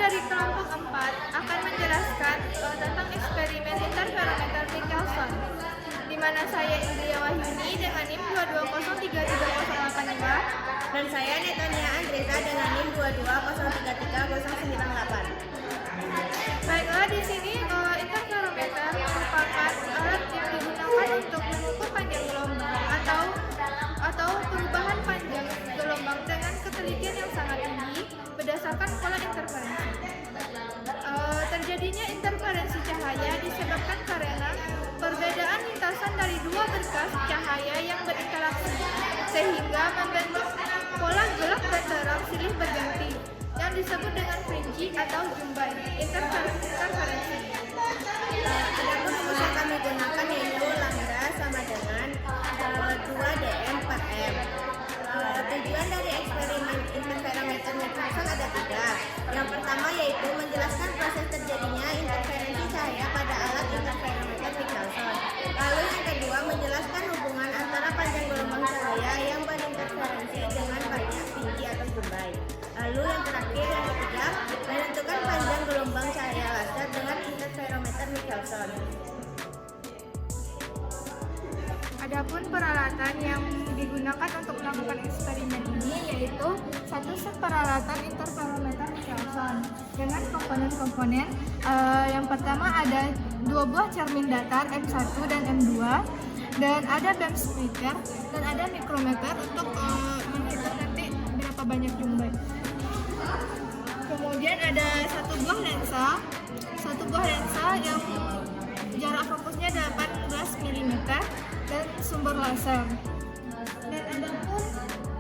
dari kelompok 4 akan menjelaskan tentang eksperimen interferometer Michelson, di mana saya Indria Wahyuni dengan NIM 220338082 Dan saya Netania Andresa dengan NIM 220339098. Baiklah, di sini interferometer merupakan alat yang digunakan untuk mengukur panjang gelombang atau perubahan panjang gelombang dengan ketelitian yang sangat tinggi berdasarkan pola interferensi. Terjadinya interferensi cahaya disebabkan karena perbedaan lintasan dari dua berkas cahaya yang berinteraksi sehingga membentuk pola gelap dan terang silih berganti yang disebut dengan fringe atau jumbai interferensi. Adapun rumus yang kami gunakan yaitu lambda sama dengan 2 dm per m. Tujuan dari eksperimen interferometer Michelson ada 3. Yang pertama yaitu menjelaskan proses terjadinya interferensi cahaya pada alat interferometer Michelson. Lalu yang kedua menjelaskan hubungan antara panjang gelombang cahaya yang berinterferensi dengan banyak tinggi atau jumbai. Lalu yang terakhir yang ketiga menentukan panjang gelombang cahaya laser dengan interferometer Michelson. Adapun peralatan yang digunakan untuk melakukan eksperimen ini yaitu satu set peralatan interferometer Michelson dengan komponen-komponen. Yang pertama ada 2 buah cermin datar M1 dan M2, dan ada band splitter dan ada mikrometer untuk menghitung nanti berapa banyak jumbai. Kemudian ada satu buah lensa yang jarak fokusnya 18 mm dan sumber laser. Dan ada pun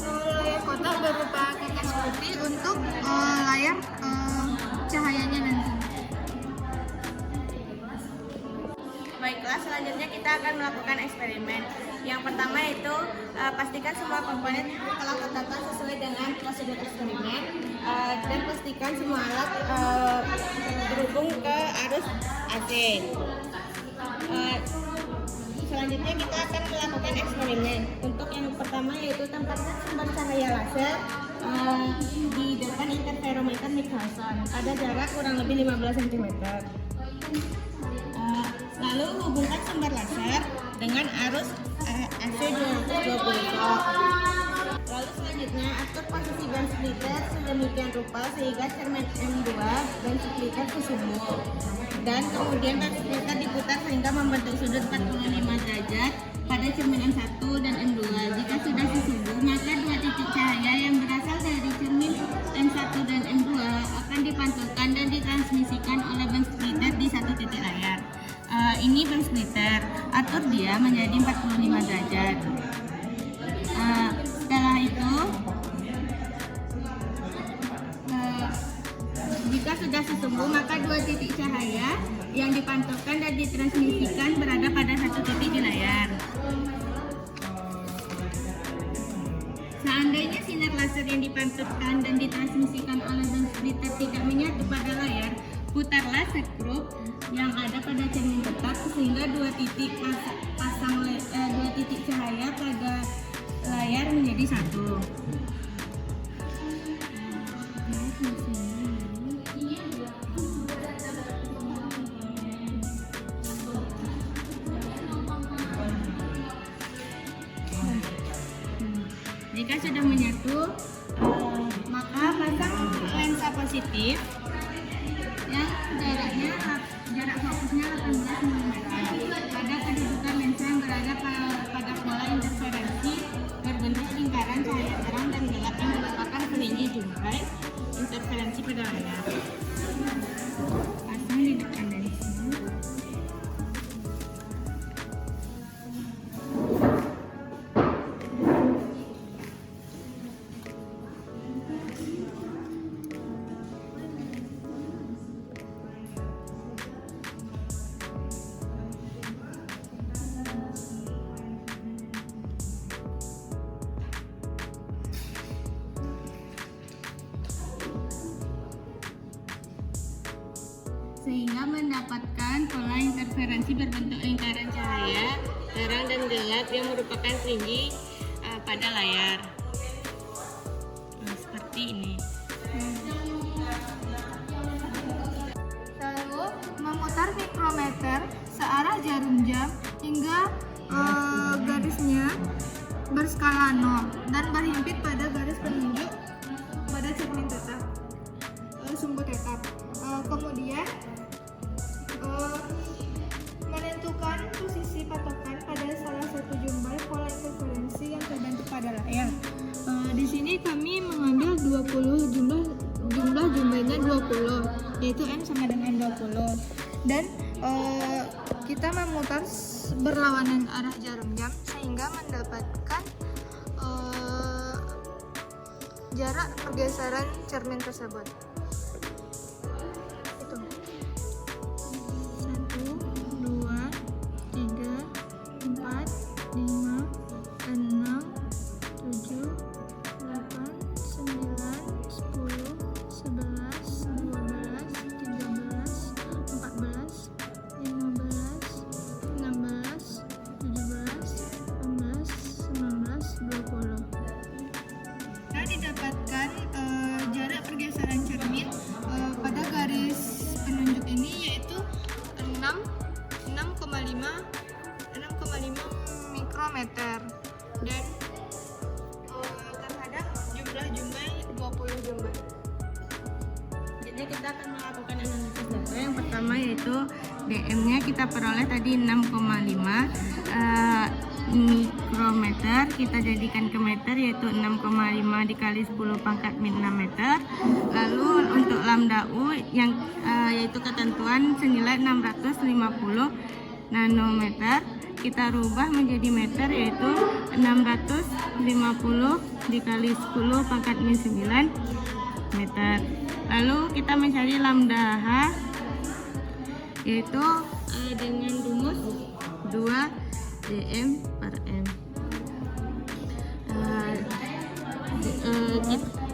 layar kotak berupa kertas putih untuk layar cahayanya nanti. Baiklah, selanjutnya kita akan melakukan eksperimen. Yang pertama yaitu pastikan semua komponen telah tertata sesuai dengan prosedur eksperimen dan pastikan semua alat terhubung ke arus AC. Selanjutnya kita akan melakukan eksperimen. Untuk yang pertama yaitu tempatkan sumber cahaya laser di depan interferometer Michelson pada jarak kurang lebih 15 cm. Lalu hubungkan sumber laser dengan arus AC 220 volt. Lalu selanjutnya atur posisi band splitter sedemikian rupa sehingga cermin M2 band splitter sesungguh. Dan kemudian band splitter diputar sehingga membentuk sudut 45 derajat pada cermin M1 dan M2. Jika sudah sesungguh, maka dua titik cahaya yang berasal dari cermin M1 dan M2 akan dipantulkan dan ditransmisikan oleh band splitter di satu titik layar. Ini band splitter, atur dia menjadi 45 derajat. Setelah itu, jika sudah sesungguh, maka dua titik cahaya yang dipantulkan dan ditransmisikan berada pada satu titik di layar. Seandainya sinar laser yang dipantulkan dan ditransmisikan oleh band splitter tidak menyatu pada layar, putarlah skrup yang ada pada cermin tetap sehingga dua titik cahaya pada layar menjadi satu. Jika sudah menyatu, maka pasang lensa positif yang jarak fokusnya 18 mm pada kedudukan lensa yang berada pada pola interferensi berbentuk lingkaran cahaya terang dan gelap yang merupakan fringe jumbai interferensi pada layar. Pasang di depan lensa. Sehingga mendapatkan pola interferensi berbentuk lingkaran cahaya terang dan gelap yang merupakan fringe pada layar. Nah, seperti ini. berskala 0 dan berhimpit pada garis penunjuk pada cermin tetap, sumbu tetap. Kemudian menentukan posisi patokan pada salah satu jumlah pola interferensi yang terbentuk pada layar. Di sini kami mengambil 20 jumlahnya 20, yaitu M sama dengan 20, dan kita memutar berlawanan arah jarum jam sehingga mendapatkan jarak pergeseran cermin tersebut. Itu 1, 2, 3, 4, 5, 6, 7, 8, 9, 10, 11, 12, 13, 14, 15, 16, 17, 18, 19, 20. Kita didapatkan jarak pergeseran cermin pada garis penunjuk ini yaitu 6,5 mikrometer, dan terhadap jumlah 20 jumlah. Jadi kita akan melakukan analisis data. Yang pertama yaitu DM-nya kita peroleh tadi 6,5 mikrometer, kita jadikan ke meter yaitu 6,5 dikali 10 pangkat min 6 meter. Lalu untuk lambda U yang yaitu ketentuan senilai 650 nanometer, kita rubah menjadi meter yaitu 650 dikali 10 pangkat min 9 meter. Lalu kita mencari lambda H yaitu dengan rumus 2 dm per m.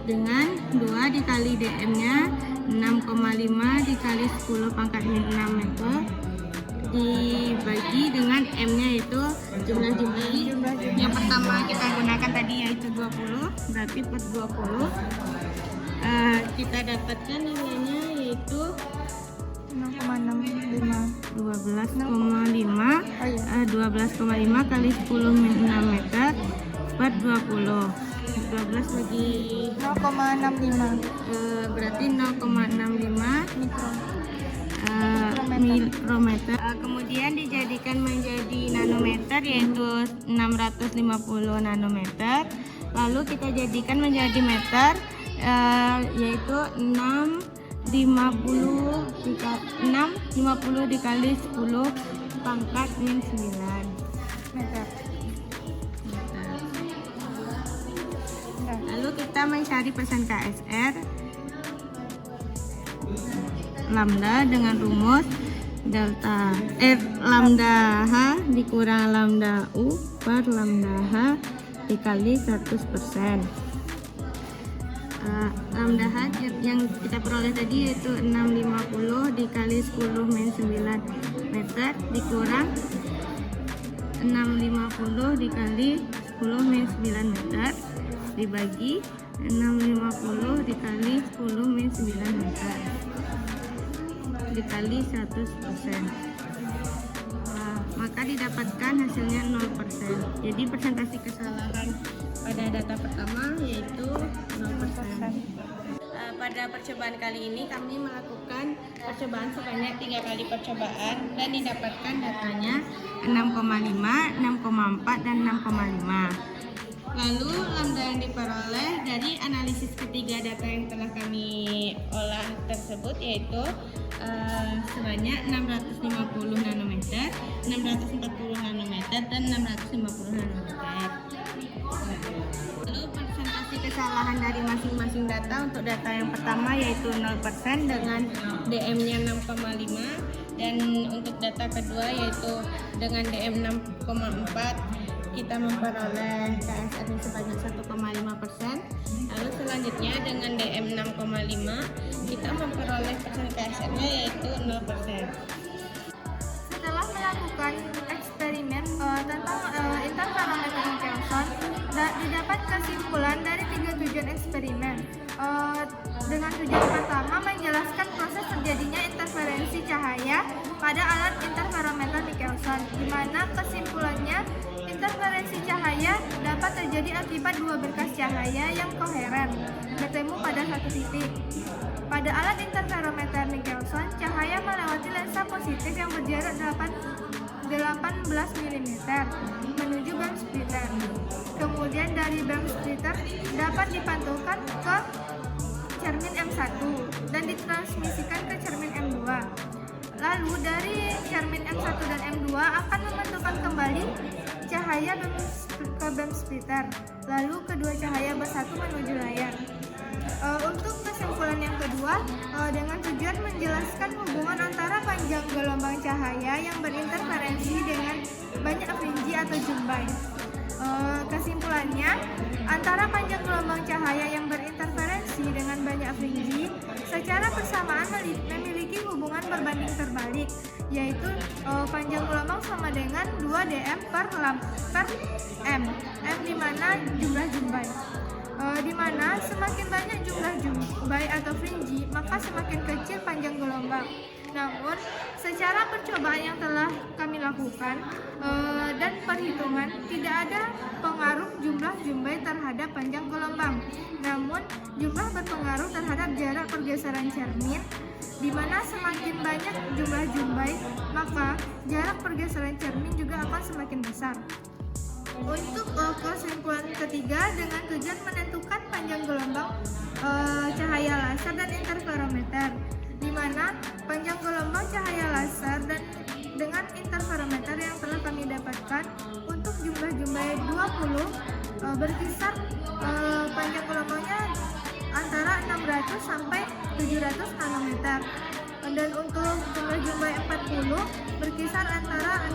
Dengan 2 dikali dm nya 6,5 dikali 10 pangkat min 6 meter dibagi dengan m nya itu jumlah yang pertama kita gunakan tadi yaitu 20, berarti per 20 kita dapatkan nilainya yaitu 12,5 kali 10 min 6 meter per 20. 12 bagi 0,65 berarti 0,65 mikrometer. Kemudian dijadikan menjadi nanometer yaitu 650 nanometer. Lalu kita jadikan menjadi meter yaitu 650 dikali 10 pangkat min 9 meter. Lalu kita mencari persen KSR lambda dengan rumus delta lambda H dikurang lambda U per lambda H dikali 100%. Lambda H yang kita peroleh tadi yaitu 650 dikali 10 min 9 meter dikurang 650 dikali 10 min 9 meter dibagi 650 dikali 10 min 9 meter dikali 100%. Maka didapatkan hasilnya 0%. Jadi persentase kesalahan pada data pertama yaitu 0%. Pada percobaan kali ini kami melakukan percobaan sebanyak 3 kali percobaan dan didapatkan datanya 6,5, 6,4 dan 6,5. Lalu lambda yang diperoleh dari analisis ketiga data yang telah kami olah tersebut yaitu sebanyak 650 nanometer, 640 nanometer dan 650 nanometer. Lalu persentase kesalahan dari masing-masing data untuk data yang pertama yaitu 0% dengan DM-nya 6,5, dan untuk data kedua yaitu dengan DM 6,4 kita memperoleh KSR sebanyak 1,5%. Lalu selanjutnya dengan DM 6,5 kita memperoleh persen KSR-nya yaitu 0%. Setelah melakukan eksperimen tentang interferometer Michelson, didapat kesimpulan dari 3 tujuan eksperimen. Dengan tujuan pertama menjelaskan proses terjadinya interferensi cahaya pada alat interferometer Michelson, di mana kesimpulannya interferensi cahaya dapat terjadi akibat dua berkas cahaya yang koheren bertemu pada satu titik. Pada alat interferometer Michelson, cahaya melewati lensa positif yang berjarak 18 mm menuju beam splitter. Kemudian dari beam splitter dapat dipantulkan ke cermin M1 dan ditransmisikan ke cermin M2. Lalu dari cermin M1 dan M2 akan memantulkan kembali cahaya ke beam splitter. Lalu kedua cahaya bersatu menuju layar. Untuk kesimpulan yang kedua, dengan tujuan menjelaskan hubungan antara panjang gelombang cahaya yang berinterferensi dengan banyak fringe atau jumbai. Kesimpulannya, antara panjang gelombang cahaya yang berinterferensi dengan banyak fringe secara bersamaan memiliki hubungan berbanding terbalik, yaitu panjang gelombang sama dengan 2 dm per m, di mana jumlah jumbai. Di mana semakin banyak jumlah jumbai atau fringe, maka semakin kecil panjang gelombang. Namun, secara percobaan yang telah kami lakukan dan perhitungan, tidak ada pengaruh jumlah jumbai terhadap panjang gelombang. Namun, jumlah berpengaruh terhadap jarak pergeseran cermin, di mana semakin banyak jumlah jumbai, maka jarak pergeseran cermin juga akan semakin besar. Untuk kesimpulan ketiga, dengan tujuan menentukan panjang gelombang cahaya laser dan interferometer, di mana panjang gelombang cahaya laser dan dengan interferometer yang telah kami dapatkan untuk jumlah jumbai 20 berkisar panjang gelombangnya antara 600 sampai 700 nanometer, dan untuk jumlah jumbai 40 berkisar antara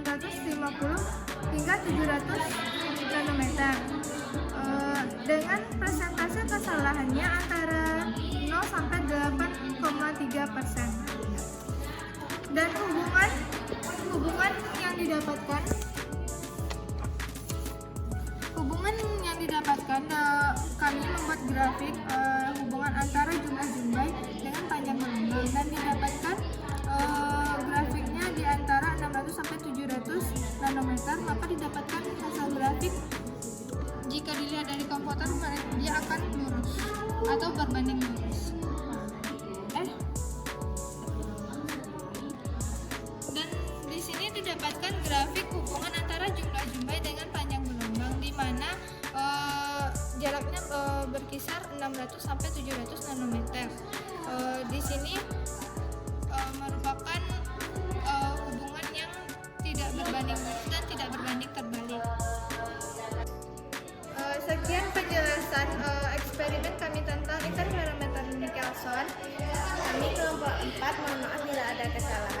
650 hingga 700 nanometer, dengan persentase kesalahannya antara 0 sampai 8,3%. Dan hubungan yang didapatkan kami membuat grafik hubungan antara jumlah jumbai dengan panjang gelombang, dan didapatkan grafiknya di antara 600 sampai 700 nanometer, maka didapatkan hasil grafik jika dilihat dari komputer dia akan lurus atau berbanding lurus. Dan di sini didapatkan grafik hubungan antara jumlah jumbai dengan panjang gelombang, di mana jaraknya berkisar 600 sampai 700 nanometer. Di sini merupakan hubungan yang tidak berbanding lurus dan tidak berbanding terbalik. Sekian penjelasan eksperimen kami tentang interferometer Michelson. Kami kelompok 4, mohon maaf bila ada kesalahan.